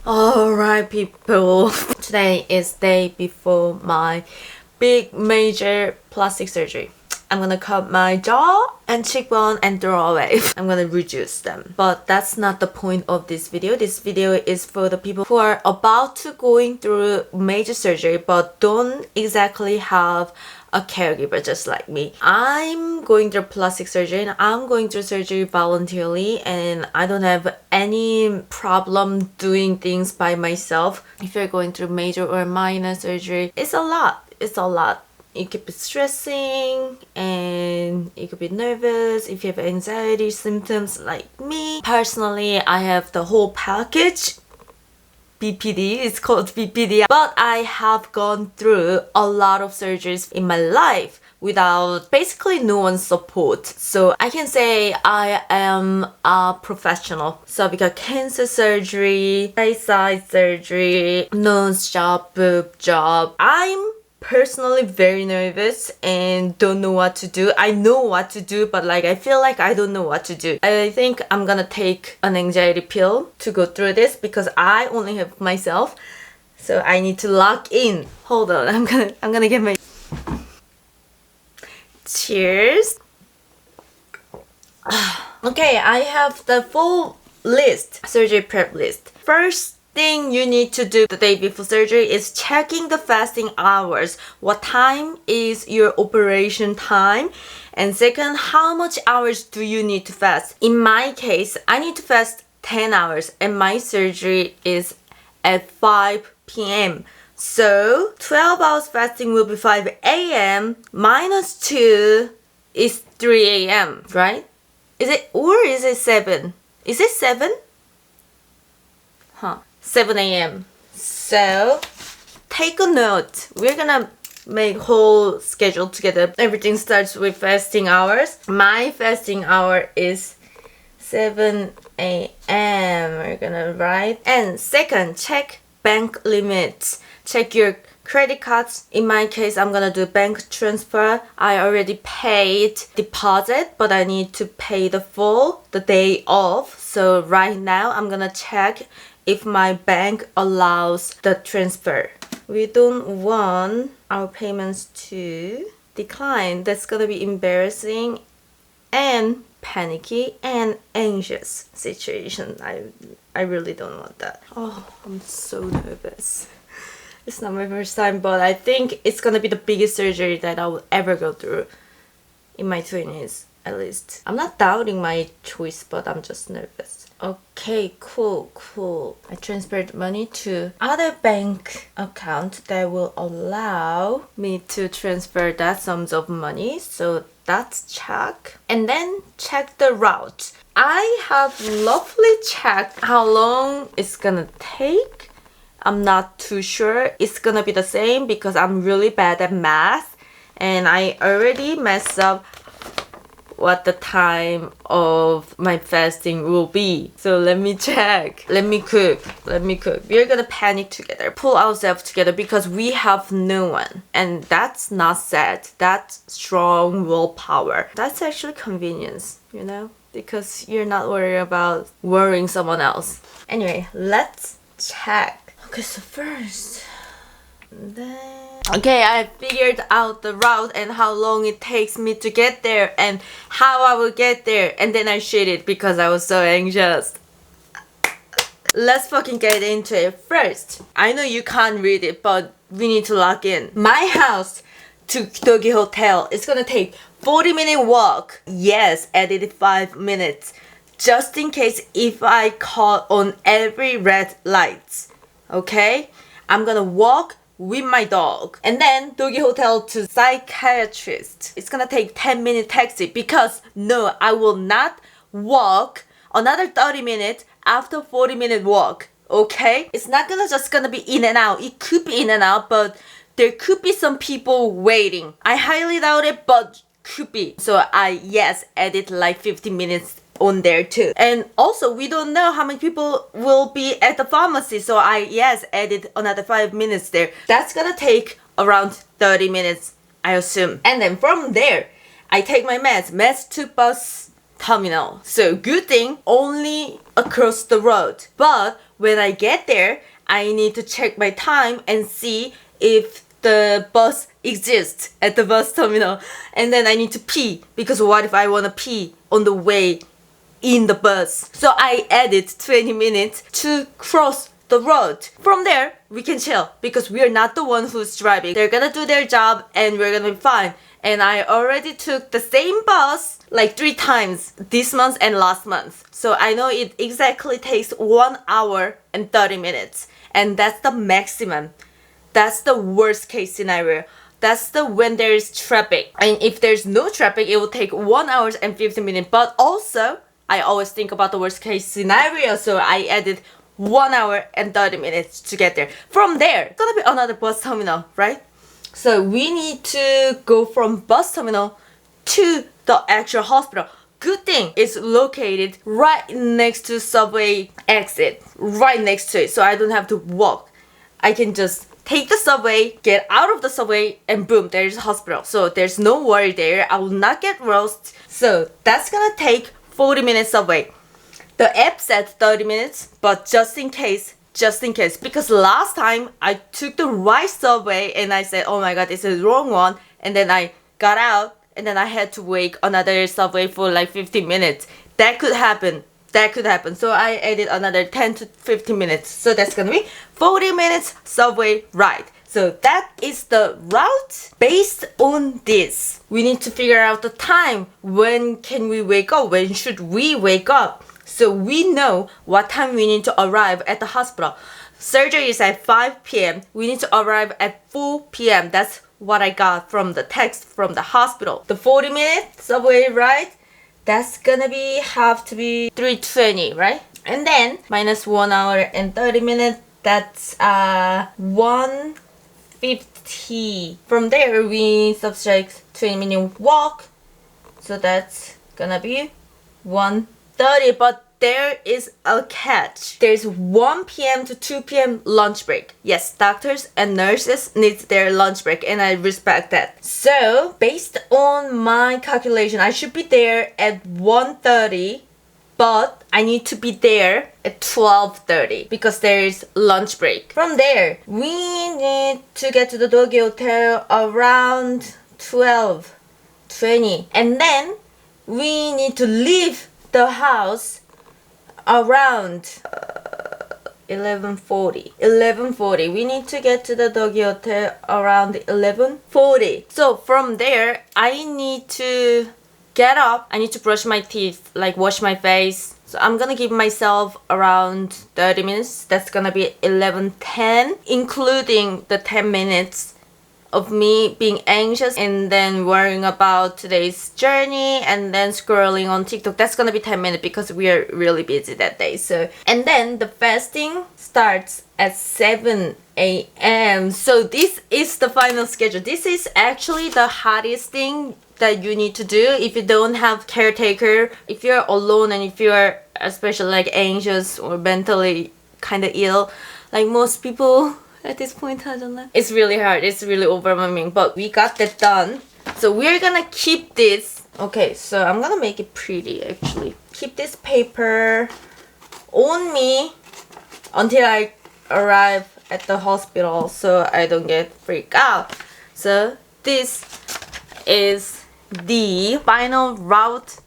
Alright people, today is day before my big major plastic surgery. I'm gonna cut my jaw and cheekbone and throw away. I'm gonna reduce them. But that's not the point of this video. This video is for the people who are about to going through major surgery but don't exactly have a caregiver just like me. I'm going through plastic surgery and I'm going through surgery voluntarily and I don't have any problem doing things by myself. If you're going through major or minor surgery, it's a lot. It's a lot. It could be stressing and it could be nervous if you have anxiety symptoms like me. Personally, I have the whole package. BPD, it's called BPD, but I have gone through a lot of surgeries in my life without basically no one's support. So I can say I am a professional. Cervical cancer surgery, right side surgery, nose job, boob job. I'm personally very nervous and don't know what to do. I know what to do, but I feel like I don't know what to do. I think I'm gonna take an anxiety pill to go through this because I only have myself, so I need to lock in. Hold on, I'm gonna get my cheers. Okay, I have the full list, surgery prep list. First thing you need to do the day before surgery is checking the fasting hours. What time is your operation time? And second, how much hours do you need to fast? In my case, I need to fast 10 hours and my surgery is at 5 p.m. So 12 hours fasting will be 5 a.m. minus 2 is 3 a.m. right? Is it 7? Is it 7? Huh. 7 a.m. So take a note. We're gonna make whole schedule together. Everything starts with fasting hours. My fasting hour is 7 a.m. We're gonna write. And second, check bank limits. Check your credit cards. In my case, I'm gonna do bank transfer. I already paid deposit, but I need to pay the full the day off. So right now, I'm gonna check if my bank allows the transfer. We don't want our payments to decline. That's gonna be embarrassing and panicky and anxious situation. I really don't want that. Oh, I'm so nervous. It's not my first time, but I think it's gonna be the biggest surgery that I will ever go through in my 20s, at least. I'm not doubting my choice, but I'm just nervous. Okay, cool. I transferred money to other bank account that will allow me to transfer that sums of money. So that's check. And then check the route. I have roughly checked how long it's gonna take. I'm not too sure. It's gonna be the same because I'm really bad at math and I already messed up what the time of my fasting will be. So let me check. Let me cook. We're gonna panic together, pull ourselves together because we have no one. And that's not sad. That's strong willpower. That's actually convenience, you know? Because you're not worried about worrying someone else. Anyway, let's check. Okay, so first, okay, I figured out the route and how long it takes me to get there and how I will get there, and then I shit it because I was so anxious. Let's fucking get into it. First, I know you can't read it, but we need to log in. My house to Doggy Hotel is gonna take 40-minute walk. Yes, added 5 minutes. Just in case if I caught on every red lights. Okay? I'm gonna walk with my dog and then Doggy Hotel to psychiatrist. It's gonna take 10-minute taxi because no, I will not walk another 30 minutes after 40-minute walk. Okay? It's not gonna be in and out. It could be in and out, but there could be some people waiting. I highly doubt it, but could be. So I added 15 minutes on there too. And also we don't know how many people will be at the pharmacy, so I added another 5 minutes there. That's gonna take around 30 minutes, I assume. And then from there I take my meds to bus terminal. So good thing only across the road. But when I get there, I need to check my time and see if the bus exists at the bus terminal. And then I need to pee, because what if I want to pee on the way in the bus? So I added 20 minutes to cross the road. From there, we can chill, because we are not the one who's driving. They're gonna do their job and we're gonna be fine. And I already took the same bus like 3 times this month and last month. So I know it exactly takes 1 hour and 30 minutes. And that's the maximum. That's the worst case scenario. That's the when there is traffic. And if there's no traffic, it will take 1 hour and 15 minutes. But also, I always think about the worst case scenario. So I added 1 hour and 30 minutes to get there. From there, it's gonna be another bus terminal, right? So we need to go from bus terminal to the actual hospital. Good thing it's located right next to subway exit, right next to it, so I don't have to walk. I can just take the subway, get out of the subway, and boom, there's a hospital. So there's no worry there. I will not get lost. So that's gonna take 40 minutes subway. The app said 30 minutes, but just in case, because last time I took the right subway and I said, oh my god, this is the wrong one, and then I got out and then I had to wait another subway for like 15 minutes. That could happen. So I added another 10 to 15 minutes. So that's gonna be 40 minutes subway ride. So that is the route. Based on this, we need to figure out the time. When can we wake up? When should we wake up? So we know what time we need to arrive at the hospital. Surgery is at 5 p.m. We need to arrive at 4 p.m. That's what I got from the text from the hospital. The 40-minute subway ride, that's gonna have to be 3:20, right? And then minus 1 hour and 30 minutes, that's 1:50. From there, we subtract 20-minute walk. So that's gonna be 1:30, but there is a catch. There's 1 p.m. to 2 p.m. lunch break. Yes, doctors and nurses need their lunch break, and I respect that. So, based on my calculation, I should be there at 1:30, but I need to be there at 12:30 because there is lunch break. From there, we need to get to the doggy hotel around 12:20, and then we need to leave the house around 11:40. We need to get to the doggy hotel around 11:40. So from there, I need to get up. I need to brush my teeth, like wash my face. So I'm gonna give myself around 30 minutes. That's gonna be 11:10, including the 10 minutes of me being anxious and then worrying about today's journey and then scrolling on TikTok. That's gonna be 10 minutes because we are really busy that day. So, and then the fasting starts at 7 a.m. So this is the final schedule. This is actually the hardest thing that you need to do if you don't have caretaker, if you're alone, and if you're especially like anxious or mentally kind of ill, like most people at this point. I don't know. It's really hard. It's really overwhelming, but we got that done. So we're gonna keep this. Okay, so I'm gonna make it pretty actually. Keep this paper on me until I arrive at the hospital so I don't get freaked out. So this is the final route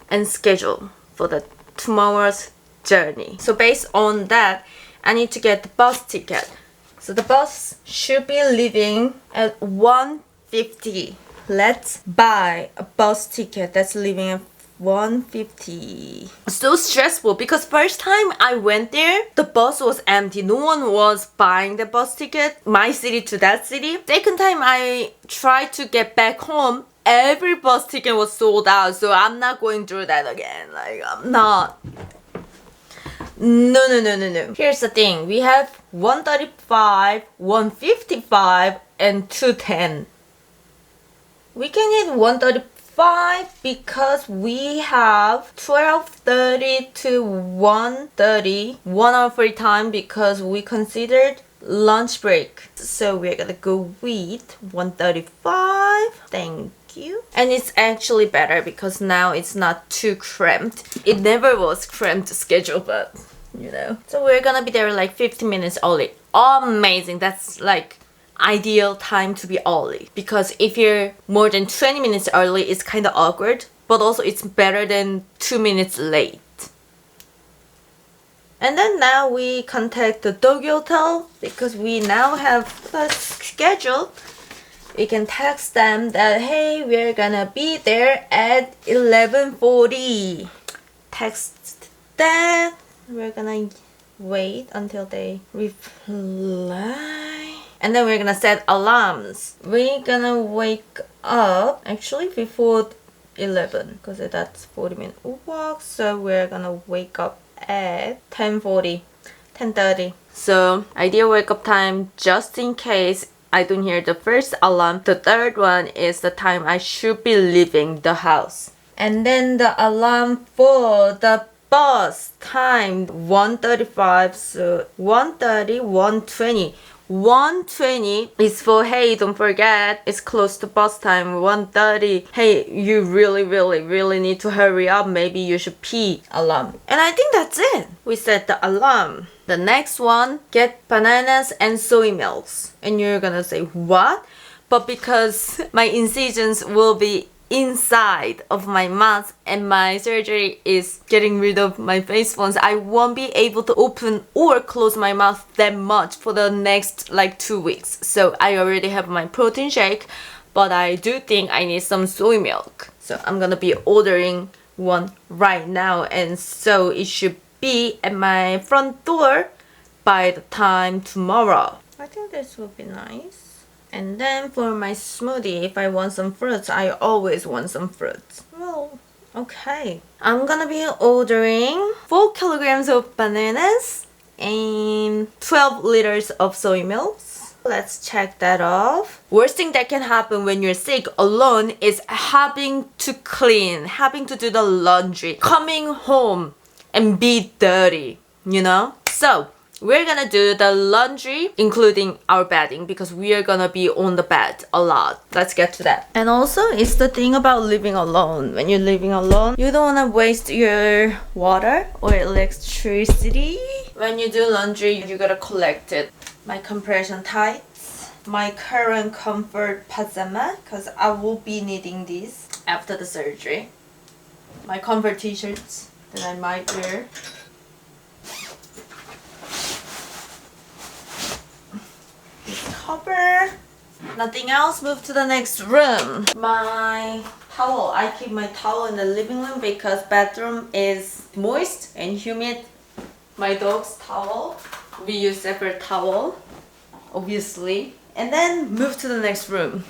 and schedule for the tomorrow's journey. So based on that, I need to get the bus ticket. So the bus should be leaving at 1:50. Let's buy a bus ticket that's leaving at 1:50. So stressful because first time I went there, the bus was empty. No one was buying the bus ticket, my city to that city. Second time I tried to get back home, every bus ticket was sold out. So I'm not going through that again. Like, I'm not. No. Here's the thing. We have 1:35, 1:55, and 2:10. We can hit 1:35 because we have 12:30 to 1:30, 1 hour free time because we considered lunch break. So we're gonna go with 1:35. Thank you. And it's actually better because now it's not too cramped. It never was cramped schedule, but you know. So we're gonna be there like 15 minutes early. Amazing. That's like ideal time to be early, because if you're more than 20 minutes early, it's kind of awkward, but also it's better than 2 minutes late. And then now we contact the doggy hotel because we now have the schedule. We can text them that, hey, we're gonna be there at 11:40. Text that. We're gonna wait until they reply. And then we're gonna set alarms. We're gonna wake up actually before 11 because that's 40-minute walk. So we're gonna wake up at 10:40, 10:30. So ideal wake up time, just in case I don't hear the first alarm. The third one is the time I should be leaving the house. And then the alarm for the bus time 1:35, so 1:30, 1:20. 1:20 is for, hey, don't forget, it's close to bus time. 1:30, hey, you really need to hurry up, maybe you should pee. Alarm. And I think that's it. We set the alarm. The next one, get bananas and soy milks. And you're gonna say, what? But because my incisions will be inside of my mouth and my surgery is getting rid of my face phones, I won't be able to open or close my mouth that much for the next like 2 weeks. So I already have my protein shake, but I do think I need some soy milk. So I'm gonna be ordering one right now, and so it should be at my front door by the time tomorrow. I think this will be nice. And then for my smoothie, if I want some fruits, I always want some fruits. Well, okay. I'm gonna be ordering 4 kilograms of bananas and 12 liters of soy milks. Let's check that off. Worst thing that can happen when you're sick alone is having to clean, having to do the laundry, coming home and be dirty, you know? So we're gonna do the laundry, including our bedding, because we are gonna be on the bed a lot. Let's get to that. And also, it's the thing about living alone. When you're living alone, you don't wanna waste your water or electricity. When you do laundry, you gotta collect it. My compression tights, my current comfort pajama, because I will be needing these after the surgery. My comfort t-shirts that I might wear. Cover. Nothing else. Move to the next room. My towel. I keep my towel in the living room because bathroom is moist and humid. My dog's towel. We use separate towel, obviously. And then move to the next room.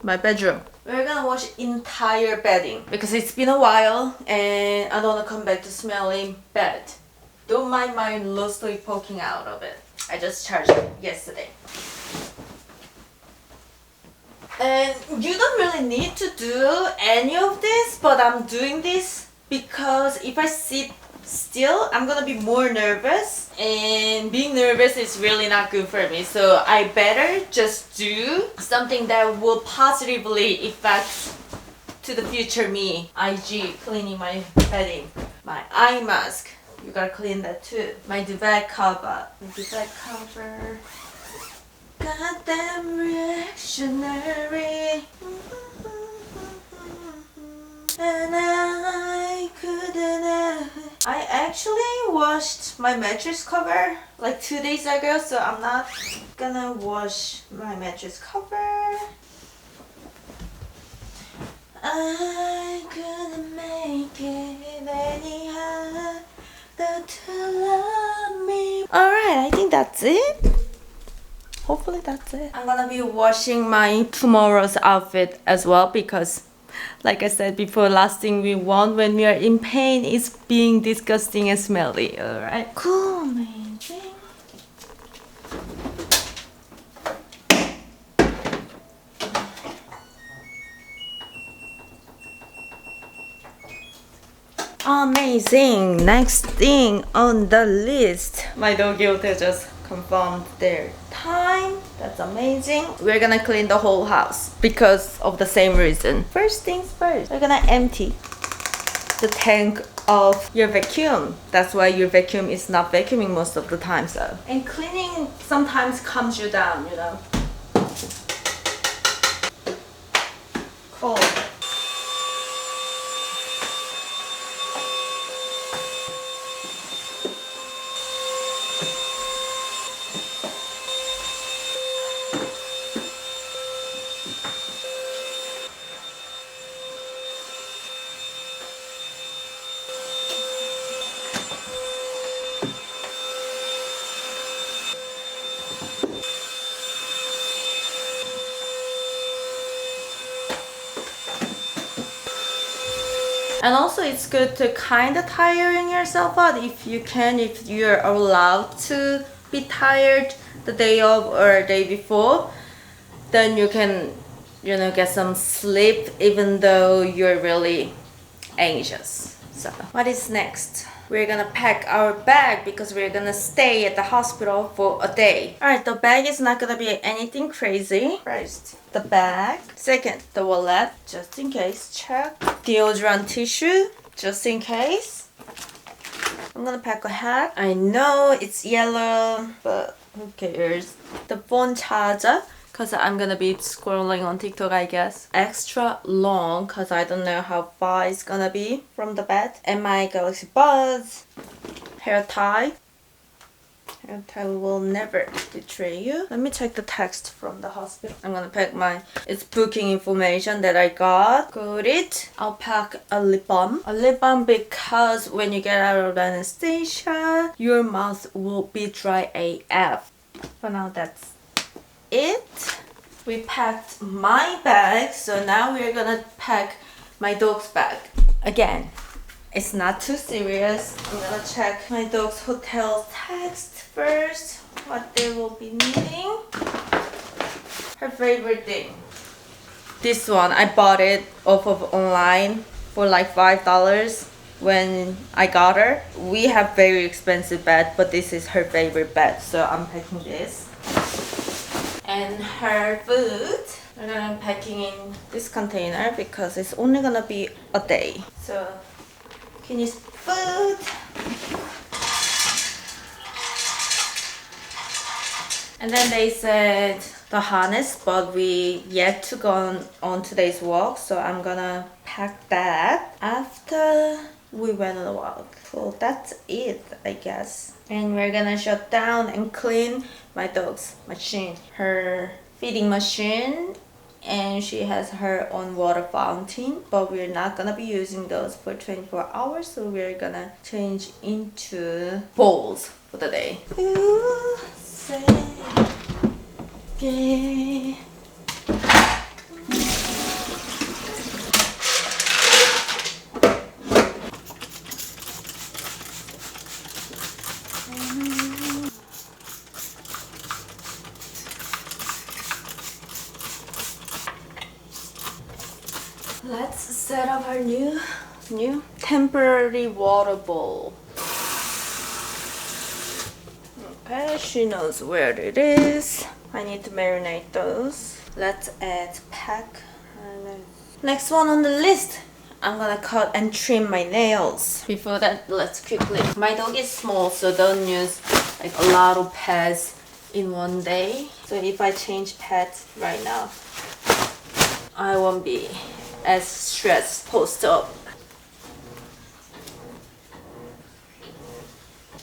My bedroom. We're gonna wash entire bedding because it's been a while and I don't wanna come back to smelly bed. Don't mind my loosely poking out of it. I just charged it yesterday. And you don't really need to do any of this, but I'm doing this because if I sit still, I'm gonna be more nervous, and being nervous is really not good for me. So I better just do something that will positively affect to the future me. IG, cleaning my bedding. My eye mask, you gotta clean that too. My duvet cover. Goddamn reactionary. And I couldn't. I actually washed my mattress cover like 2 days ago, so I'm not gonna wash my mattress cover. I couldn't make it any harder to love me. Alright, I think that's it. Hopefully that's it. I'm gonna be washing my tomorrow's outfit as well because, like I said before, last thing we want when we are in pain is being disgusting and smelly. Alright? Cool, amazing. Amazing. Next thing on the list. My doggy hotel just confirmed their time. That's amazing. We're gonna clean the whole house because of the same reason. First things first, we're gonna empty the tank of your vacuum. That's why your vacuum is not vacuuming most of the time. So, and cleaning sometimes calms you down, you know. Cool. And also it's good to kind of tiring yourself out if you can, if you're allowed to be tired the day of or day before, then you can, you know, get some sleep even though you're really anxious. So what is next? We're gonna pack our bag because we're gonna stay at the hospital for a day. Alright, the bag is not gonna be anything crazy. First, the bag. Second, the wallet, just in case. Check. Deodorant tissue, just in case. I'm gonna pack a hat. I know it's yellow, but who cares? The phone charger, because I'm gonna be scrolling on TikTok, I guess. Extra long, because I don't know how far it's gonna be from the bed. And my Galaxy Buds. Hair tie. Hair tie will never betray you. Let me check the text from the hospital. I'm gonna pack it's booking information that I got. Got it. I'll pack a lip balm. A lip balm because when you get out of anesthesia, your mouth will be dry AF. For now, that's it. We packed my bag, so now we're gonna pack my dog's bag. Again, it's not too serious. I'm gonna check my dog's hotel text first, what they will be needing. Her favorite thing. This one, I bought it off of online for like $5 when I got her. We have very expensive bed, but this is her favorite bed, so I'm packing this. And her food, I'm gonna be packing in this container because it's only gonna be a day. So, can use food. And then they said the harness, but we yet to go on today's walk, so I'm gonna pack that after we went on a walk. So that's it, I guess. And we're gonna shut down and clean my dog's machine, her feeding machine, and she has her own water fountain, but we're not gonna be using those for 24 hours, so we're gonna change into bowls for the day. Ooh, say, okay. Let's set up our new temporary water bowl. Okay, she knows where it is. I need to marinate those. Let's add pack. Next one on the list, I'm gonna cut and trim my nails. Before that, let's quickly. My dog is small, so don't use like a lot of pads in one day. So if I change pads right now, I won't be as stressed post-op.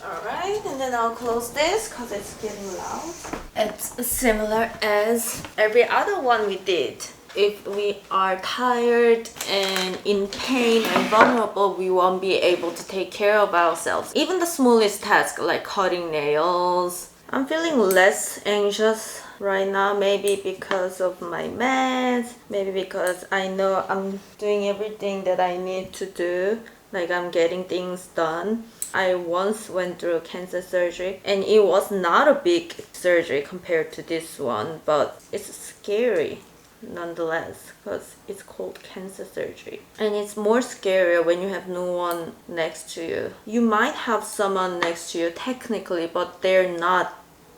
Alright, and then I'll close this because it's getting loud. It's similar as every other one we did. If we are tired and in pain and vulnerable, we won't be able to take care of ourselves. Even the smallest task like cutting nails. I'm feeling less anxious right now, maybe because of my meds, maybe because I know I'm doing everything that I need to do, like I'm getting things done. I once went through cancer surgery and it was not a big surgery compared to this one, but it's scary nonetheless because it's called cancer surgery. And it's more scarier when you have no one next to you. You might have someone next to you technically, but they're not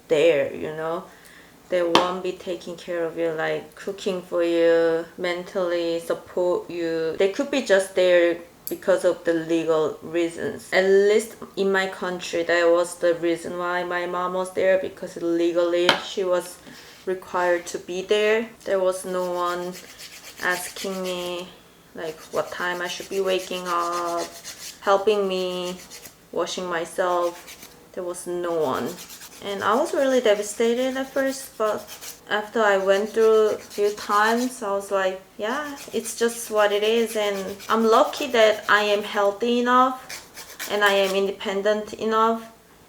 there, you know. They won't be taking care of you, like cooking for you, mentally support you. They could be just there because of the legal reasons. At least in my country, that was the reason why my mom was there, because legally she was required to be there. There was no one asking me like what time I should be waking up, helping me, washing myself. There was no one. And I was really devastated at first, but after I went through a few times, I was like, yeah, it's just what it is. And I'm lucky that I am healthy enough, and I am independent enough,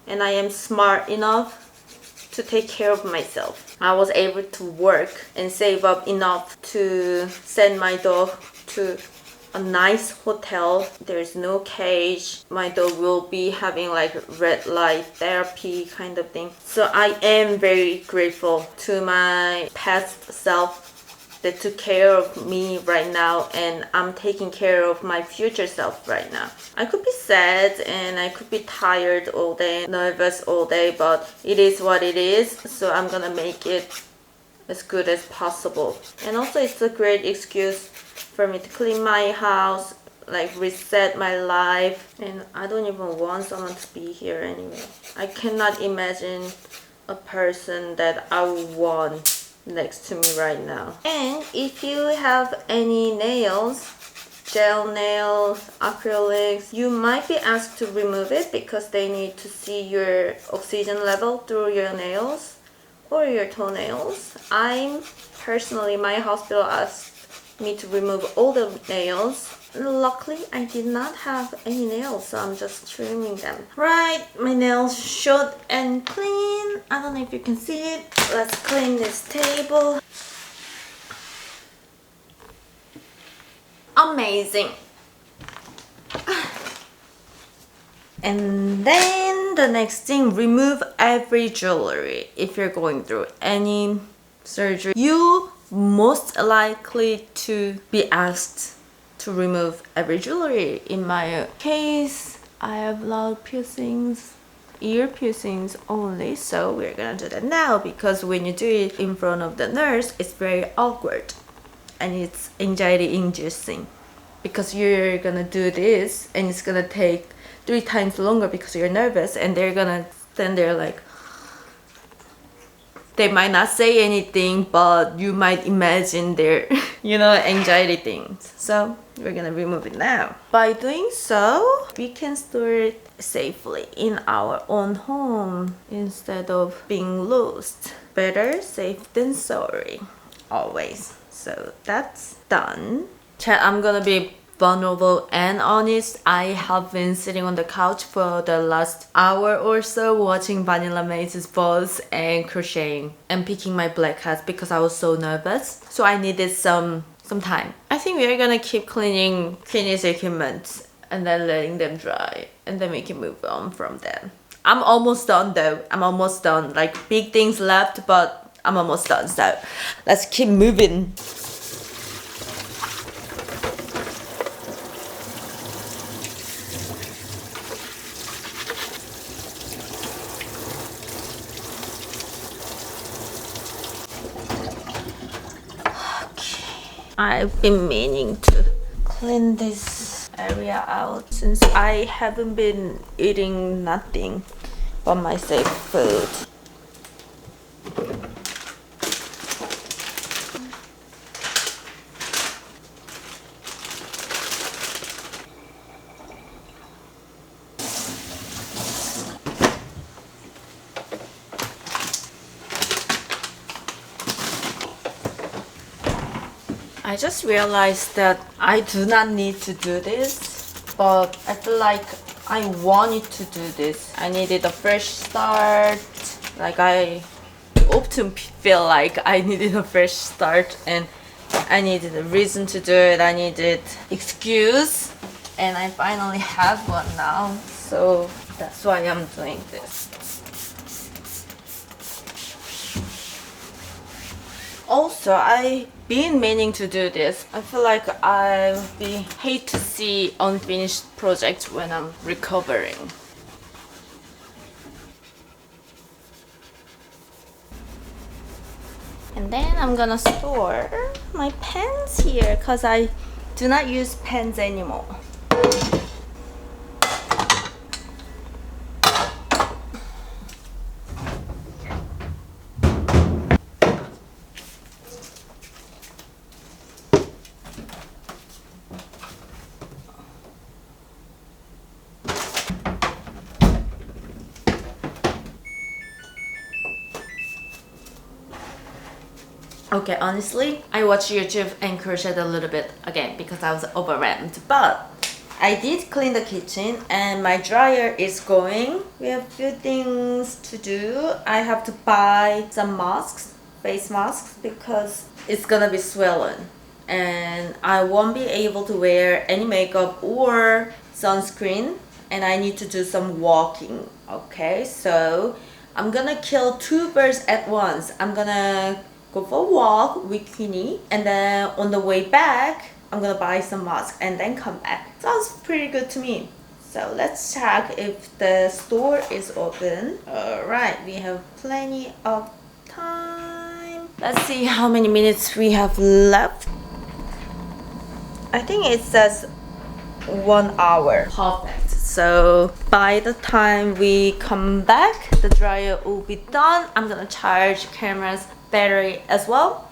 and I am smart enough to take care of myself. I was able to work and save up enough to send my dog to a nice hotel. There's no cage. My dog will be having like red light therapy kind of thing. So I am very grateful to my past self that took care of me right now, and I'm taking care of my future self right now. I could be sad and I could be tired all day, nervous all day, but it is what it is. So I'm gonna make it as good as possible. And also it's a great excuse for me to clean my house, like reset my life. And I don't even want someone to be here anyway. I cannot imagine a person that I would want next to me right now. And if you have any nails, gel nails, acrylics, you might be asked to remove it because they need to see your oxygen level through your nails or your toenails. Personally, my hospital asked me to remove all the nails. Luckily, I did not have any nails, so I'm just trimming them. Right, my nails short and clean. I don't know if you can see it. Let's clean this table. Amazing. And then the next thing, remove every jewelry. If you're going through any surgery, you most likely to be asked to remove every jewelry. In my case, I have a lot of piercings, ear piercings only, so we're gonna do that now, because when you do it in front of the nurse, it's very awkward and it's anxiety inducing, because you're gonna do this and it's gonna take 3 times longer because you're nervous, and they're gonna stand there like, they might not say anything, but you might imagine their, anxiety things. So we're gonna remove it now. By doing so, we can store it safely in our own home instead of being lost. Better safe than sorry, always. So that's done. Chat, I'm gonna be vulnerable and honest. I have been sitting on the couch for the last hour or so watching Vanilla Maze's balls and crocheting and picking my black hats because I was so nervous. So I needed some time. I think we are gonna keep cleaning finished equipment and then letting them dry, and then we can move on from them. I'm almost done though. I'm almost done. Like, big things left, but I'm almost done. So let's keep moving. I've been meaning to clean this area out since I haven't been eating nothing but my safe food. I just realized that I do not need to do this, but I feel like I wanted to do this. I needed a fresh start. Like, I often feel like I needed a fresh start, and I needed a reason to do it. I needed excuse, and I finally have one now. So that's why I'm doing this. Also, I've been meaning to do this. I feel like I hate to see unfinished projects when I'm recovering. And then I'm gonna store my pens here because I do not use pens anymore. Okay, honestly, I watched YouTube and crocheted a little bit again because I was overwhelmed. But I did clean the kitchen and my dryer is going. We have a few things to do. I have to buy some masks, face masks, because it's gonna be swollen. And I won't be able to wear any makeup or sunscreen. And I need to do some walking, okay? So I'm gonna kill two birds at once. I'm gonna go for a walk with Queenie, and then on the way back I'm gonna buy some masks and then come back. Sounds pretty good to me. So let's check if the store is open. Alright, we have plenty of time. Let's see how many minutes we have left. I think it says 1 hour. Perfect. So by the time we come back, the dryer will be done. I'm gonna charge camera's battery as well.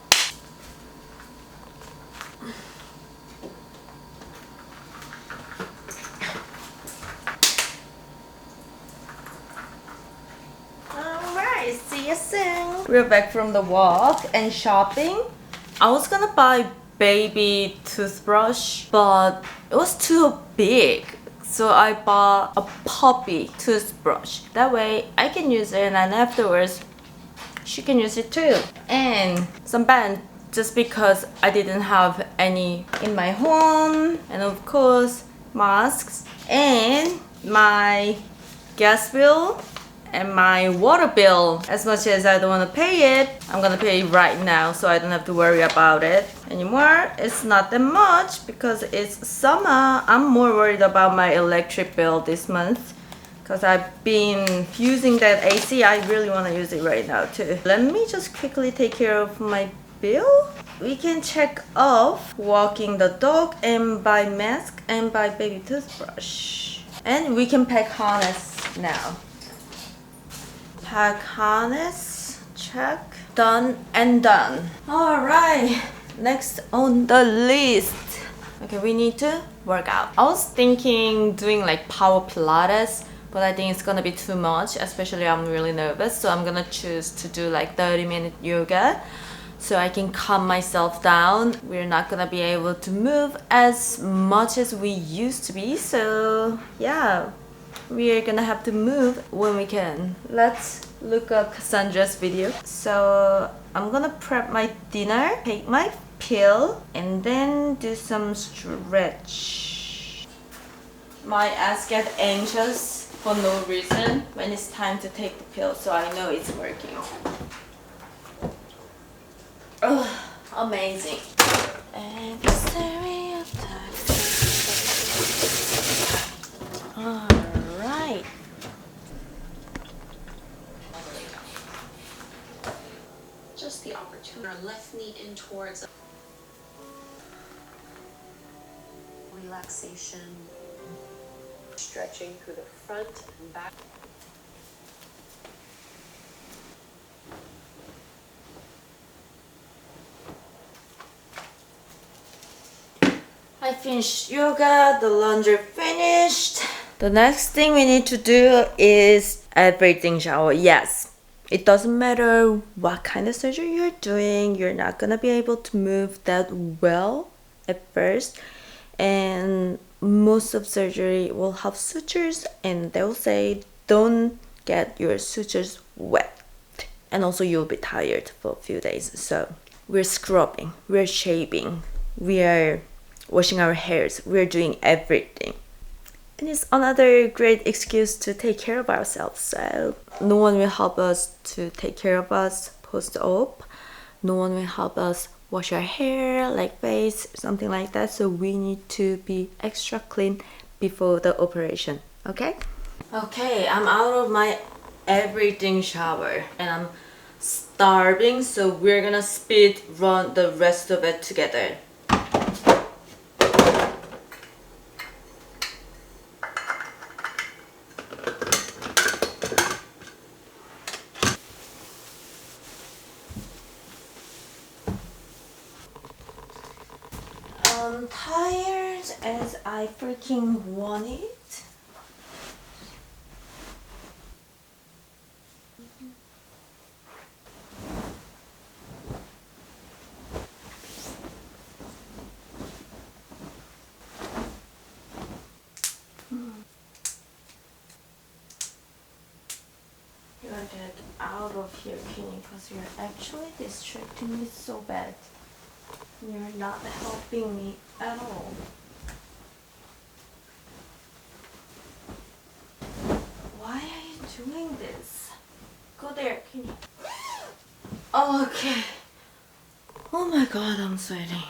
Alright, see you soon. We're back from the walk and shopping. I was gonna buy baby toothbrush, but it was too big. So I bought a puppy toothbrush. That way I can use it and then afterwards she can use it too. And some band just because I didn't have any in my home. And of course masks and my gas bill and my water bill. As much as I don't want to pay it, I'm gonna pay it right now so I don't have to worry about it anymore. It's not that much because it's summer. I'm more worried about my electric bill this month because I've been using that AC. I really want to use it right now too. Let me just quickly take care of my bill. We can check off walking the dog and buy mask and buy baby toothbrush. And we can pack harness now. Pack harness, check, done and done. Alright, next on the list. Okay, we need to work out. I was thinking doing like power pilates, but I think it's gonna be too much, especially I'm really nervous. So I'm gonna choose to do like 30-minute yoga so I can calm myself down. We're not gonna be able to move as much as we used to be. So yeah, we are gonna have to move when we can. Let's look up Cassandra's video. So I'm gonna prep my dinner, take my pill, and then do some stretch. My ass get anxious for no reason when it's time to take the pill, so I know it's working. Oh, amazing. And stereotype. Alright. Just the opportunity. Our left knee in towards relaxation. Stretching through the front and back. I finished yoga, the laundry finished. The next thing we need to do is everything shower. Yes, it doesn't matter what kind of surgery you're doing, you're not gonna be able to move that well at first. And most of surgery will have sutures and they'll say don't get your sutures wet. And also you'll be tired for a few days. So we're scrubbing, we're shaving, we are washing our hairs, we're doing everything. And it's another great excuse to take care of ourselves. So no one will help us to take care of us post-op. No one will help us wash our hair, like face, something like that. So we need to be extra clean before the operation, okay? Okay, I'm out of my everything shower and I'm starving, so we're gonna speed run the rest of it together. tired as I freaking want it. You gotta get out of here, Kenny, because you're actually distracting me so bad. You're not helping me at all. Why are you doing this? Go there, Kenny. Okay. Oh my god, I'm sweating.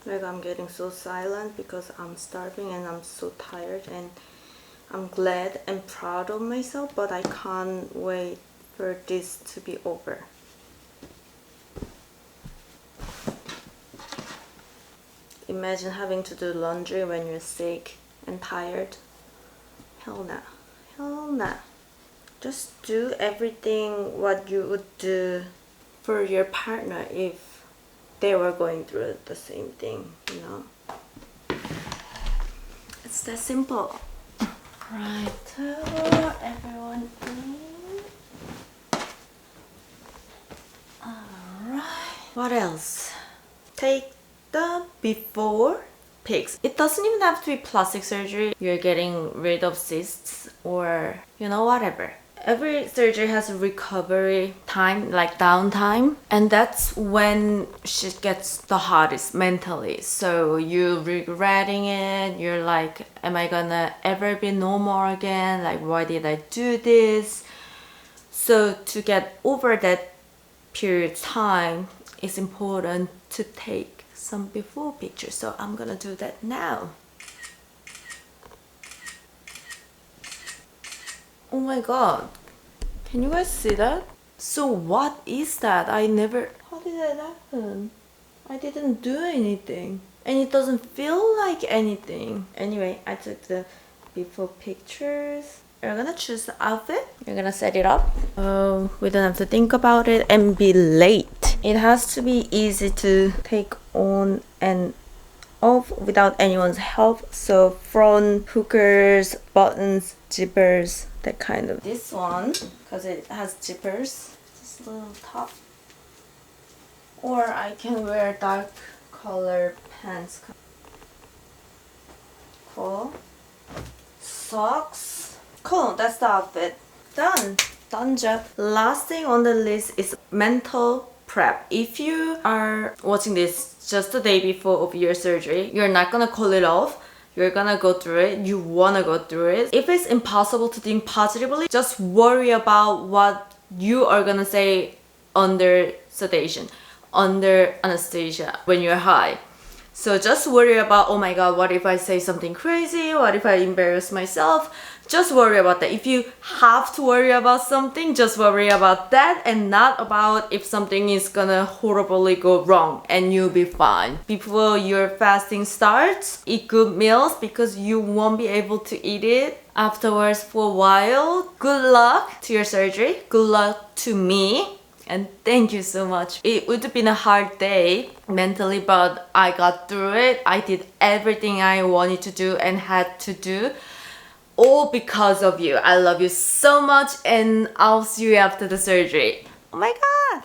Like I'm getting so silent because I'm starving and I'm so tired, and I'm glad and proud of myself, but I can't wait for this to be over. Imagine having to do laundry when you're sick and tired. Hell nah. Hell nah. Just do everything what you would do for your partner if they were going through the same thing, you know? It's that simple. Right, everyone in. Alright. What else? Take the before pics. It doesn't even have to be plastic surgery. You're getting rid of cysts or, you know, whatever. Every surgery has a recovery time, like downtime, and that's when shit gets the hardest mentally. So you're regretting it, you're like, am I gonna ever be normal again? Like, why did I do this? So to get over that period of time, it's important to take some before pictures. So I'm gonna do that now. Oh my god, can you guys see that? So what is that? How did that happen? I didn't do anything. And it doesn't feel like anything. Anyway, I took the before pictures. You're gonna choose the outfit. You're gonna set it up. Oh, we don't have to think about it and be late. It has to be easy to take on and off without anyone's help. So front hookers, buttons, zippers, that kind of. This one, because it has zippers, this little top. Or I can wear dark color pants. Cool. Socks. Cool, that's the outfit. Done. Done job. Last thing on the list is mental prep. If you are watching this just the day before of your surgery, you're not gonna call it off. You're gonna go through it. You wanna go through it. If it's impossible to think positively, just worry about what you are gonna say under sedation, under anesthesia, when you're high. So just worry about, oh my god, what if I say something crazy? What if I embarrass myself? Just worry about that. If you have to worry about something, just worry about that and not about if something is gonna horribly go wrong, and you'll be fine. Before your fasting starts, eat good meals because you won't be able to eat it afterwards for a while. Good luck to your surgery. Good luck to me. And thank you so much. It would have been a hard day mentally, but I got through it. I did everything I wanted to do and had to do, all because of you. I love you so much, and I'll see you after the surgery. Oh my god!